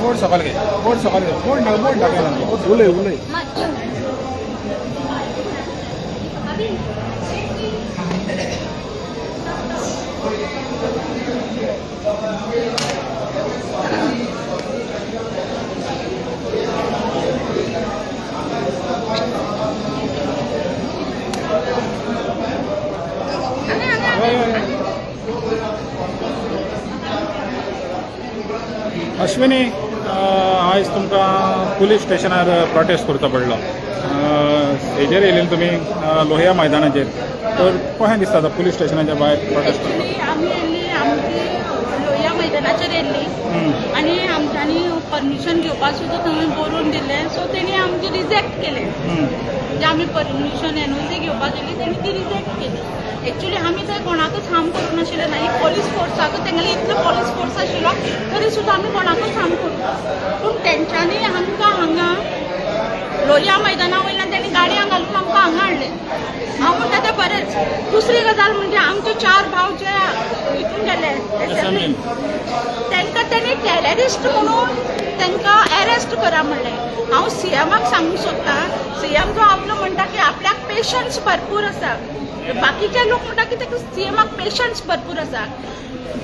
Board सकाळ घे board सकाळ घे बोर्ड टाकायला उलय उलय अश्विनी आज तुमकां पुलीस स्टेशनार प्रोटेस्ट करचो पडलो हेजेर येयलेले तुमी लोहिया मैदानाचेर तर कशें दिसता आतां पुलीस स्टेशनाच्या भायर प्रोटेस्ट करपाक आमी येयल्ली आमची लोहिया मैदानाचेर येयल्ली आनी आमच्यांनी परमिशन घेवपाक सुद्दां थंय बरोवन दिलें सो तेणी आमची रिजेक्ट केलें जे आमी परमिशन एनओसी घेवपाक गेली तेणी ती रिजेक्ट केली एक्चुअली आमी थंय कोणाकूच हार्म करूंक नाशिल्ले ना एक पोलीस फोर्साक तेंगेले इतलो पोलीस फोर्स आशिल्लो तरी सुद्दां आमी कोणाकूच हार्म करूं पूण तेंच्यांनी आमकां हांगा लोहिया मैदाना वयल्यान तेणी गाडयां घालून आमकां हांगा हाडलें हांव म्हणटा तें बरेंच दुसरी गजाल म्हणजे आमचे 4 भाव जे हितून गेले तांकां तेणी टेररिस्ट म्हणून तांकां अरेस्ट करा म्हणलें हांव सीएमाक सांगूंक सोदतां सीएम जो आपलो म्हणटा की आपल्याक पेशन्स भरपूर आसा बाकीचे लोक म्हणटा की ताका सीएमाक पेशन्स भरपूर आसा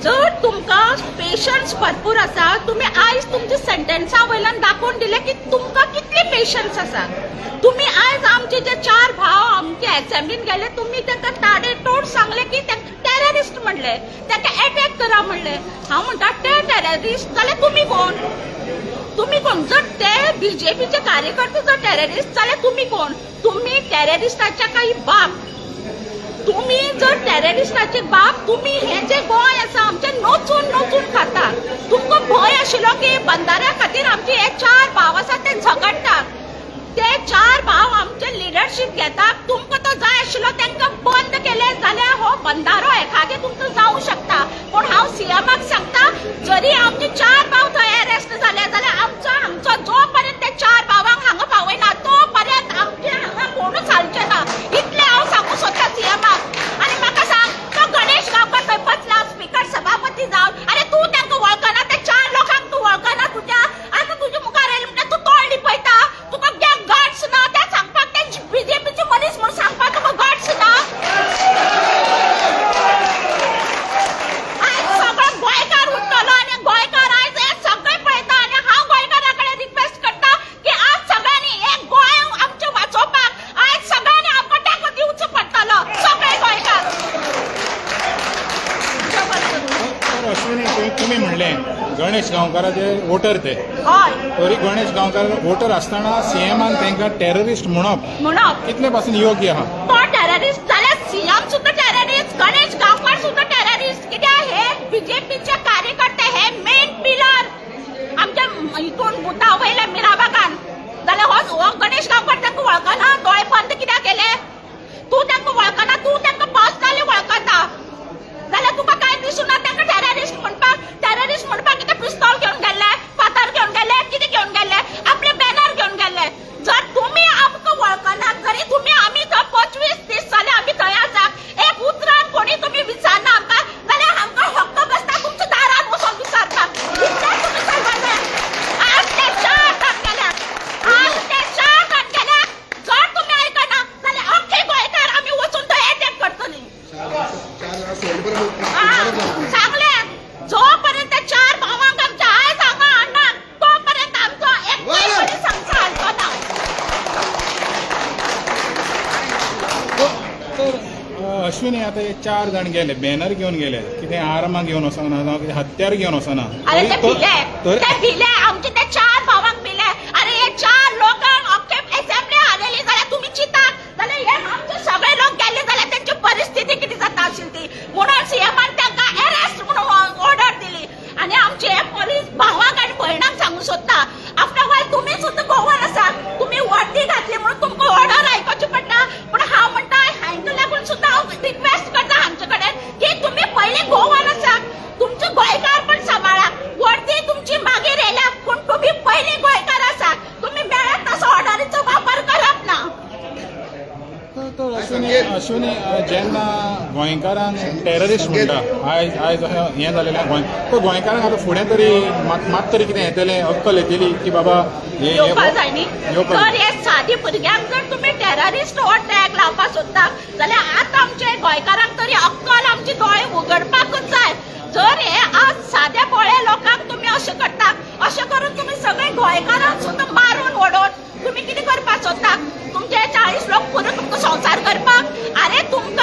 जर तुमकां पेशन्स भरपूर आसा तुमी आयज तुमच्या सेंटेन्सा वयल्यान दाखोवन दिले की तुमकां कितले पेशन्स आसा तुमी आयज आमचे जे 4 भाव आमच्या असेंब्लीन गेले तुमी तांकां ताडे तोड सांगले की तांकां टेररिस्ट म्हणले तांकां अटॅक करा म्हणले हांव म्हणटा ते टेररिस्ट जाल्यार तुमी कोण जर ते बीजेपीचे कार्यकर्ते जर टेररिस्ट जाल्यार तुमी कोण तुमी टेररिस्टाचे काही बाप तुम्ही जर टेररिस्टाचे बाप तुम्ही हे जे गोय आसा आमचे नोचून खाता तुमकां भंय आशिल्लो की बंधाऱ्या खातीर आमचे हे 4 भाव आसा ते झगडटा ते 4 भाव आमचे लिडरशीप घेतात तुमकां तो जाय आशिल्लो तांकां बंद केले जाल्यार हो बंधारो एखादे तुमचो जावं शकता पूण हांव सीएमाक सांगता जरी आमचे 4 भाव थंय अरेस्ट जाले जाल्यार हांगचो जो पर्यंत ते 4 भावांक हांगा पावयना तो पर्यंत आमचे हांगा कोणूच हालचे ना इतले हांव सांगूं सोदता सीएमाक आनी म्हाका सांग तो गणेश गांवकर थंय बसला स्पीकर सभापती जावन आरे तूं तांकां वळखना ते 4 लोकांक तूं वळखना तुज्या आतां तुज्या मुखार येयले म्हणटा तूं तोंड लिपयता तुका गट्स ना ते सांगपाक ते बीजेपीचे मनीस म्हूण सांगपाक तुका गट्स ना आयज सगळो गोंयकार उठ्ठलो आनी गोंयकार आयज हे सगळे पळयता आनी हांव गोंयकारा कडेन रिक्वेस्ट करता की आज सगळ्यांनी एक गोंय आमचें वाचोवपाक आयज सगळ्यांनी आमकां तेंको दिवचो पडटलो सगळे गोंयकार अश्विनी तुम्ही म्हणलें गणेश गांवकाराचे वोटर ते हय तरी गणेश गांवकार वोटर आसतना सीएमान तांकां टेररिस्ट म्हणप कितले पासून योग्य आहा तो टेररिस्ट जाल्यार सीएम सुद्दां टेररिस्ट गणेश गांवकार सुद्दां टेररिस्ट कित्याक हे बीजेपीचे कार्यकर्ते हे मेन पिलर आमच्या हितून बुथा वयले मिराबागान जाल्यार हो गणेश गांवकार तांकां वळखना दोळे बंद कित्याक केले तूं तांकां वळखना तूं तांकां पर्सनली वळखता जाल्यार तुका काय दिसूना तांकां टेररिस्ट म्हणपाक कितें पिस्तॉल घेवन गेल्ले फातर घेवन गेले कितें घेवन गेले आपले बॅनर घेवन गेले जर तुमी आमकां वळखना जरी तुमी आमी थंय 25 दीस जाले आमी थंय आसा एक उतरान कोणी तुमी विचारना आमकां जाल्यार आमकां हक्क बसता तुमच्या दारान वचून विचारपाक इतलें तुमी सांगता आज ते 4 जाण गेल्या जर तुमी आयकना जाल्यार अख्खे गोंयकार आमी वचून थंय अटॅक करतलीं सांगले जो पर्यंत 4 भावांक आमच्या आयज हांगा हाडना तो पर्यंत आमचो एकटोय मनीस आमचो हालचो ना अश्विनी आता हे 4 जाण गेले बॅनर घेवन गेले कितें आर्मां घेवन वचना जावं कितें हत्यार घेवन वचना अरे ते भिले आमचे ते 4 भावांक भिले अरे हे 4 लोकांक अख्खे असेंब्ली हाडलेली जाल्यार तुमी चिंतात जाल्यार हे आमचे सगळे लोक गेले जाल्यार त्यांची परिस्थिती कितें जाता आशिल्ली ती म्हणून सीएमान तांकां अरेस्ट म्हणून ऑर्डर दिली आनी आमचे पोलीस भावांक आनी भयणांक सांगूंक सोदता आफ्टर ऑल तुमी सुद्दां गोवन आसा तुमी वर्दी घातली म्हणून तुमकां ऑर्डर आयकोची पडटा पूण हांव म्हणटा हांगा लागून सुद्दां हांव रिक्वेस्ट करता हांचे कडेन की तुमी पयलीं गोवन आसा तुमचो गोंयकार पण सांबाळा वर्दी तुमची मागीर येयल्या पूण तुमी पयलीं गोंयकार आसा तुम्ही मेळत तसो ऑर्डरीचो वापर करप ना अश्विनी अश्विनी जेन्ना गोंयकारांक टेररिस्ट म्हणटा आयज हें जालेलें गोंय तर गोंयकारांक आतां फुडें तरी मात तरी कितें येतलें अक्कल येतली की बाबा येवपाक जाय न्ही. जर हे सादी भुरग्यांक जर तुमी टेररिस्ट हो टॅग लावपाक सोदता जाल्यार आतां आमचे गोंयकारांक तरी अक्कल आमचे दोळे उगडपाकूच जाय. जर हे आज साद्या बोळे लोकांक तुमी अशें करता अशें करून तुमी सगळे गोंयकारांक सुद्दां मारून ओडोन तुमी कितें करपाक सोदता? तुमचे 40 लोक पुरो तुमकां संवसार करपाक? अरे तुमकां